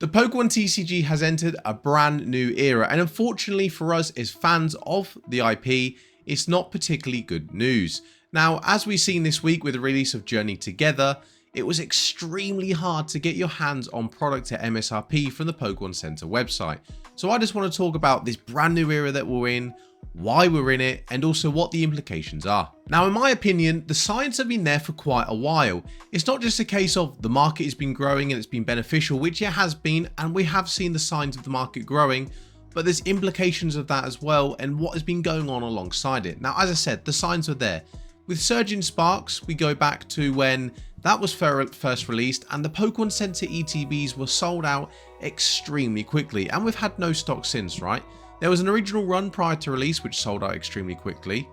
The Pokemon TCG has entered a brand new era, and unfortunately for us as fans of the IP, it's not particularly good news. Now, as we've seen this week with the release of Journey Together, it was extremely hard to get your hands on product at MSRP from the Pokemon Center website. So I just want to talk about this brand new era that we're in, why we're in it, and also what the implications are. Now, in my opinion, the signs have been there for quite a while. It's not just a case of the market has been growing and it's been beneficial, which it has been, and we have seen the signs of the market growing, but there's implications of that as well and what has been going on alongside it. Now, as I said, the signs are there. With Surging Sparks, we go back to when that was first released and the Pokemon Center ETBs were sold out extremely quickly, and we've had no stock since, right? There was an original run prior to release which sold out extremely quickly.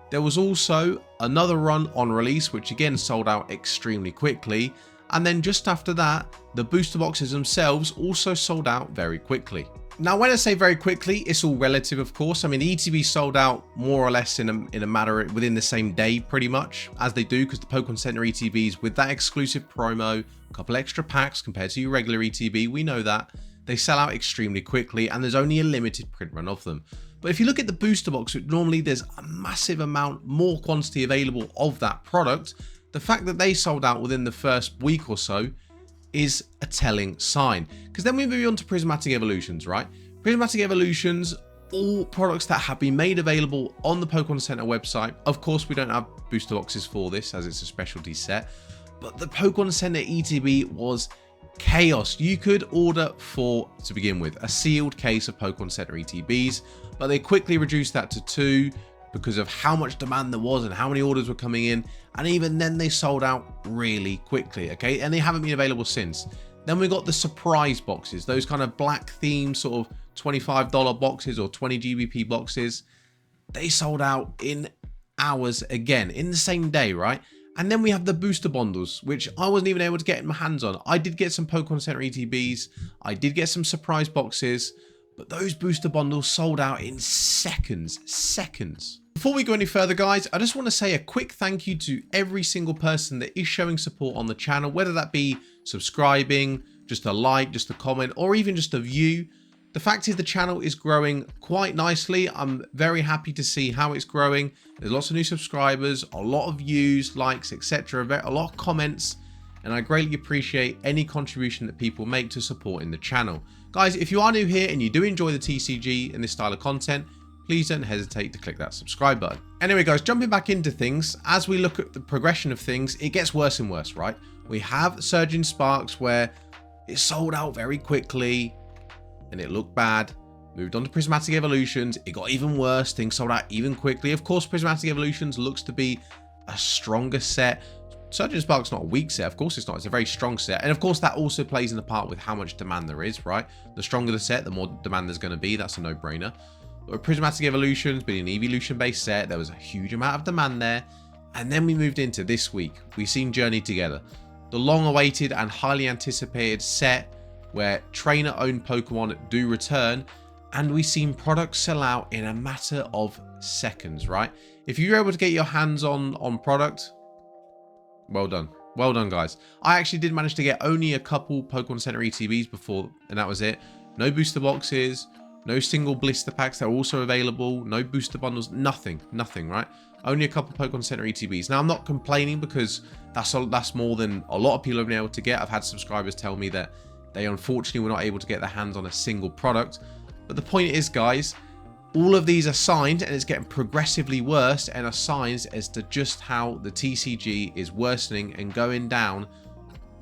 There was also another run on release which again sold out extremely quickly, and then just after that the booster boxes themselves also sold out very quickly. Now, when I say very quickly, it's all relative, of course. I mean, the ETB sold out more or less in a matter within the same day, pretty much, as they do, because the Pokemon Center ETBs with that exclusive promo, a couple extra packs compared to your regular ETB, we know that they sell out extremely quickly, and there's only a limited print run of them. But if you look at the booster box, normally there's a massive amount more quantity available of that product. The fact that they sold out within the first week or so is a telling sign, because then we move on to Prismatic Evolutions, right? Prismatic Evolutions, all products that have been made available on the Pokemon Center website. Of course, we don't have booster boxes for this as it's a specialty set, but the Pokemon Center ETB was chaos. You could order for, to begin with, a sealed case of Pokemon Center ETBs, but they quickly reduced that to 2 because of how much demand there was and how many orders were coming in, and even then they sold out really quickly, okay? And they haven't been available since. Then we got the surprise boxes, those kind of black theme sort of $25 boxes or 20 GBP boxes. They sold out in hours again, in the same day, right? And then we have the booster bundles, which I wasn't even able to get my hands on. I did get some Pokemon Center ETBs, I did get some surprise boxes, but those booster bundles sold out in seconds. Before we go any further, guys, I just want to say a quick thank you to every single person that is showing support on the channel, whether that be subscribing, just a like, just a comment, or even just a view. The fact is the channel is growing quite nicely. I'm very happy to see how it's growing. There's lots of new subscribers, a lot of views, likes, etc., a lot of comments, and I greatly appreciate any contribution that people make to supporting the channel. Guys, if you are new here and you do enjoy the TCG and this style of content, please don't hesitate to click that subscribe button. Anyway, guys, jumping back into things, as we look at the progression of things, it gets worse and worse, right? We have Surging Sparks where it sold out very quickly and it looked bad. Moved on to Prismatic Evolutions, it got even worse, things sold out even quickly. Of course, Prismatic Evolutions looks to be a stronger set. Surging Spark's not a weak set, of course it's not, it's a very strong set. And of course that also plays in the part with how much demand there is, right? The stronger the set, the more demand there's going to be, that's a no-brainer. But with Prismatic Evolutions being an evolution-based set, there was a huge amount of demand there. And then we moved into this week, we've seen Journey Together, the long-awaited and highly anticipated set where trainer-owned Pokemon do return, and we've seen products sell out in a matter of seconds, right? If you're able to get your hands on product, well done. Well done, guys. I actually did manage to get only a couple Pokemon Center ETBs before, and that was it. No booster boxes, no single blister packs that are also available, no booster bundles, nothing, right? Only a couple Pokemon Center ETBs. Now, I'm not complaining because that's more than a lot of people have been able to get. I've had subscribers tell me that they unfortunately were not able to get their hands on a single product. But the point is, guys, all of these are signs, and it's getting progressively worse, and are signs as to just how the TCG is worsening and going down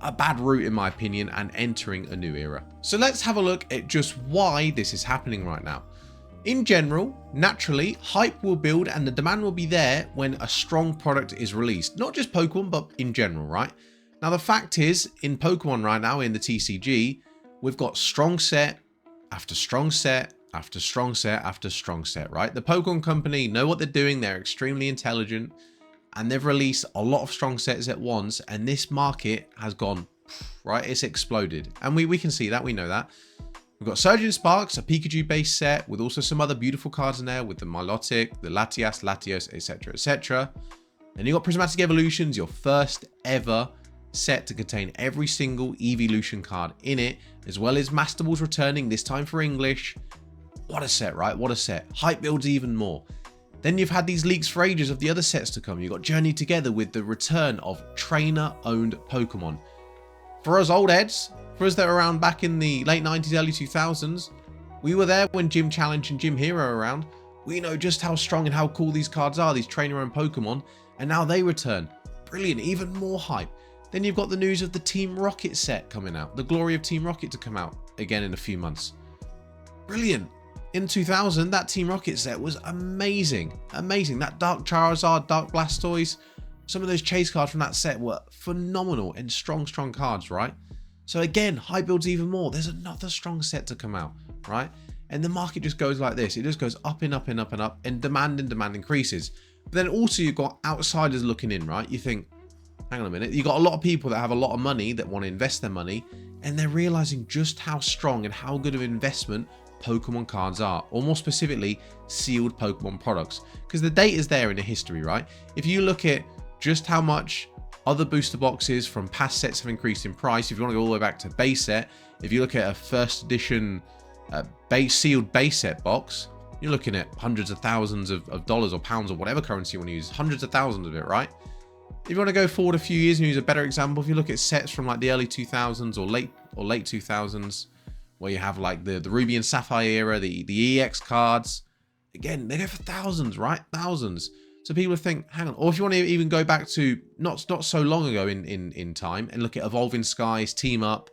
a bad route, in my opinion, and entering a new era. So let's have a look at just why this is happening right now. In general, naturally, hype will build and the demand will be there when a strong product is released. Not just Pokemon, but in general, right? Now, the fact is, in Pokemon right now, in the TCG, we've got strong set after strong set after strong set after strong set, right? The Pokemon company know what they're doing. They're extremely intelligent, and they've released a lot of strong sets at once, and this market has gone, right? It's exploded, and we can see that. We know that. We've got Surging Sparks, a Pikachu-based set, with also some other beautiful cards in there, with the Milotic, the Latias, Latios, etc., etc. Then you've got Prismatic Evolutions, your first ever set to contain every single evolution card in it, as well as Master Balls returning, this time for English. What a set, right? What a set. Hype builds even more. Then you've had these leaks for ages of the other sets to come. You've got Journey Together with the return of trainer-owned Pokemon. For us old heads, for us that were around back in the late 90s, early 2000s, we were there when Gym Challenge and Gym Hero were around. We know just how strong and how cool these cards are, these trainer-owned Pokemon, and now they return. Brilliant, even more hype. Then you've got the news of the Team Rocket set coming out, the glory of Team Rocket to come out again in a few months. Brilliant. In 2000, that Team Rocket set was amazing. Amazing. That Dark Charizard, Dark Blastoise, some of those chase cards from that set were phenomenal and strong cards, right? So again, hype builds even more. There's another strong set to come out, right? And the market just goes like this. It just goes up and up and up and up, and demand increases. But then also you've got outsiders looking in, right? You think, hang on a minute. You've got a lot of people that have a lot of money that want to invest their money, and they're realizing just how strong and how good of an investment Pokemon cards are, or more specifically, sealed Pokemon products. Because the data is there in the history, right? If you look at just how much other booster boxes from past sets have increased in price, if you want to go all the way back to base set, if you look at a first edition sealed base set box, you're looking at hundreds of thousands of dollars or pounds or whatever currency you want to use, hundreds of thousands of it, right? If you want to go forward a few years and use a better example, if you look at sets from like the early 2000s or late 2000s, where you have like the Ruby and Sapphire era, the EX cards, again, they go for thousands, right? Thousands. So people think, hang on, or if you want to even go back to not so long ago in time and look at Evolving Skies, Team Up,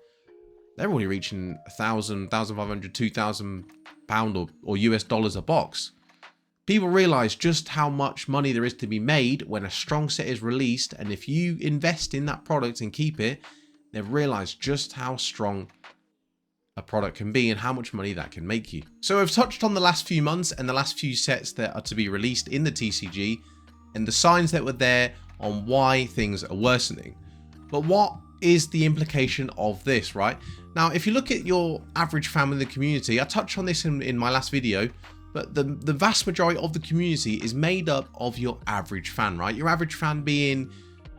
they're already reaching 1,000, 1,500, 2,000 pound or US dollars a box. People realize just how much money there is to be made when a strong set is released, and if you invest in that product and keep it, they've realized just how strong a product can be and how much money that can make you. So I've touched on the last few months and the last few sets that are to be released in the TCG and the signs that were there on why things are worsening. But what is the implication of this, right? Now, if you look at your average fan in the community, I touched on this in my last video, but the vast majority of the community is made up of your average fan, right? Your average fan being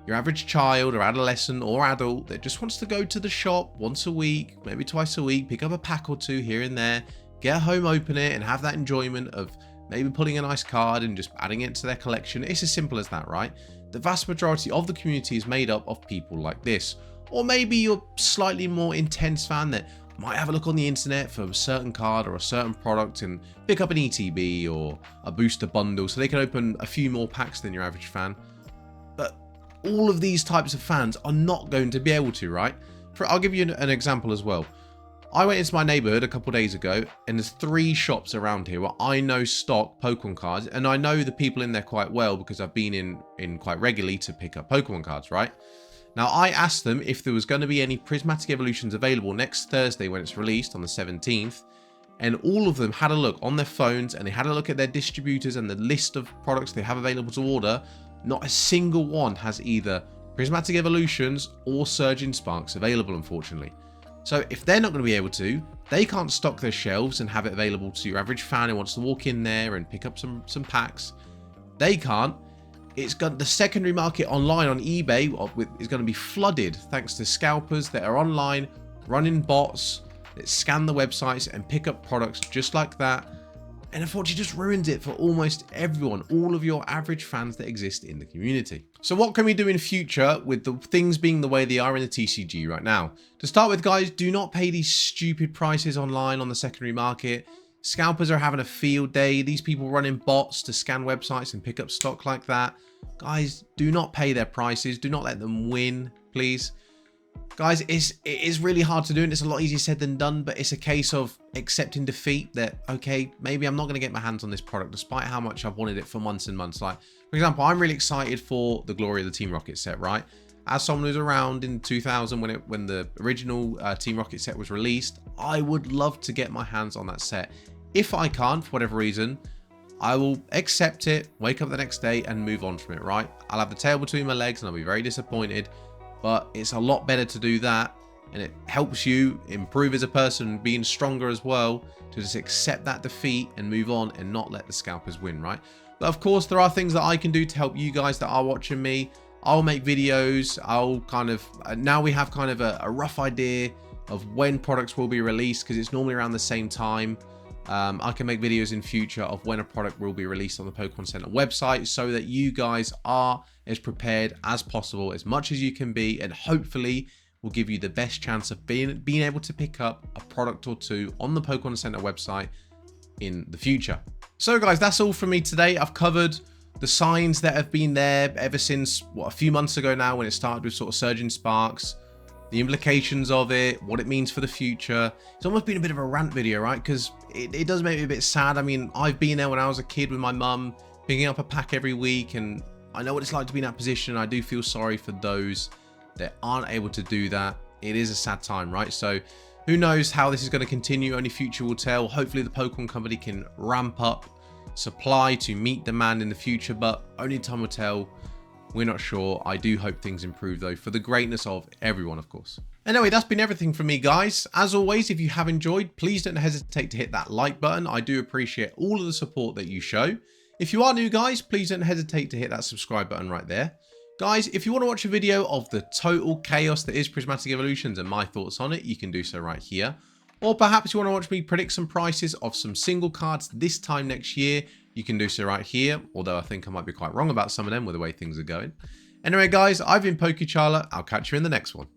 your average child or adolescent or adult that just wants to go to the shop once a week, maybe twice a week, pick up a pack or two here and there, get home, open it, and have that enjoyment of maybe pulling a nice card and just adding it to their collection. It's as simple as that, right? The vast majority of the community is made up of people like this. Or maybe you're slightly more intense fan that might have a look on the internet for a certain card or a certain product and pick up an ETB or a booster bundle so they can open a few more packs than your average fan. But all of these types of fans are not going to be able to, right? I'll give you an example as well. I went into my neighborhood a couple days ago and there's 3 shops around here where I know stock Pokemon cards, and I know the people in there quite well because I've been in quite regularly to pick up Pokemon cards, right? Now, I asked them if there was going to be any Prismatic Evolutions available next Thursday when it's released on the 17th. And all of them had a look on their phones and they had a look at their distributors and the list of products they have available to order. Not a single one has either Prismatic Evolutions or Surging Sparks available, unfortunately. So if they're not going to be able to, they can't stock their shelves and have it available to your average fan who wants to walk in there and pick up some packs. They can't. It's got the secondary market online on eBay is going to be flooded thanks to scalpers that are online running bots that scan the websites and pick up products just like that. And unfortunately just ruins it for almost everyone, all of your average fans that exist in the community. So what can we do in future with the things being the way they are in the TCG right now? To start with, guys, do not pay these stupid prices online on the secondary market. Scalpers are having a field day. These people running bots to scan websites and pick up stock like that. Guys, do not pay their prices. Do not let them win, please. Guys, it is really hard to do, and it's a lot easier said than done, but it's a case of accepting defeat that, okay, maybe I'm not going to get my hands on this product despite how much I've wanted it for months and months. Like, for example, I'm really excited for the Glory of the Team Rocket set, right? As someone who's around in 2000 when the original Team Rocket set was released, I would love to get my hands on that set. If I can't, for whatever reason, I will accept it, wake up the next day and move on from it, right? I'll have the tail between my legs and I'll be very disappointed, but it's a lot better to do that, and it helps you improve as a person, being stronger as well, to just accept that defeat and move on and not let the scalpers win, right? But of course, there are things that I can do to help you guys that are watching me. I'll make videos. I'll kind of, now we have kind of a rough idea of when products will be released, because it's normally around the same time. I can make videos in future of when a product will be released on the Pokemon Center website, so that you guys are as prepared as possible, as much as you can be, and hopefully will give you the best chance of being able to pick up a product or two on the Pokemon Center website in the future. So guys, that's all from me today. I've covered the signs that have been there ever since, what, a few months ago now, when it started with sort of surging sparks, the implications of it, what it means for the future. It's almost been a bit of a rant video, right? Because it does make me a bit sad. I mean, I've been there when I was a kid with my mum, picking up a pack every week, and I know what it's like to be in that position. I do feel sorry for those that aren't able to do that. It is a sad time, right? So who knows how this is going to continue? Only future will tell. Hopefully the Pokemon Company can ramp up supply to meet demand in the future, but only time will tell. We're not sure. I do hope things improve though, for the greatness of everyone, of course. Anyway, that's been everything from me, guys. As always, if you have enjoyed, please don't hesitate to hit that like button. I do appreciate all of the support that you show. If you are new, guys, please don't hesitate to hit that subscribe button right there. Guys, if you want to watch a video of the total chaos that is Prismatic Evolutions and my thoughts on it, you can do so right here. Or perhaps you want to watch me predict some prices of some single cards this time next year, you can do so right here, although I think I might be quite wrong about some of them with the way things are going. Anyway, guys, I've been Pokecharla. I'll catch you in the next one.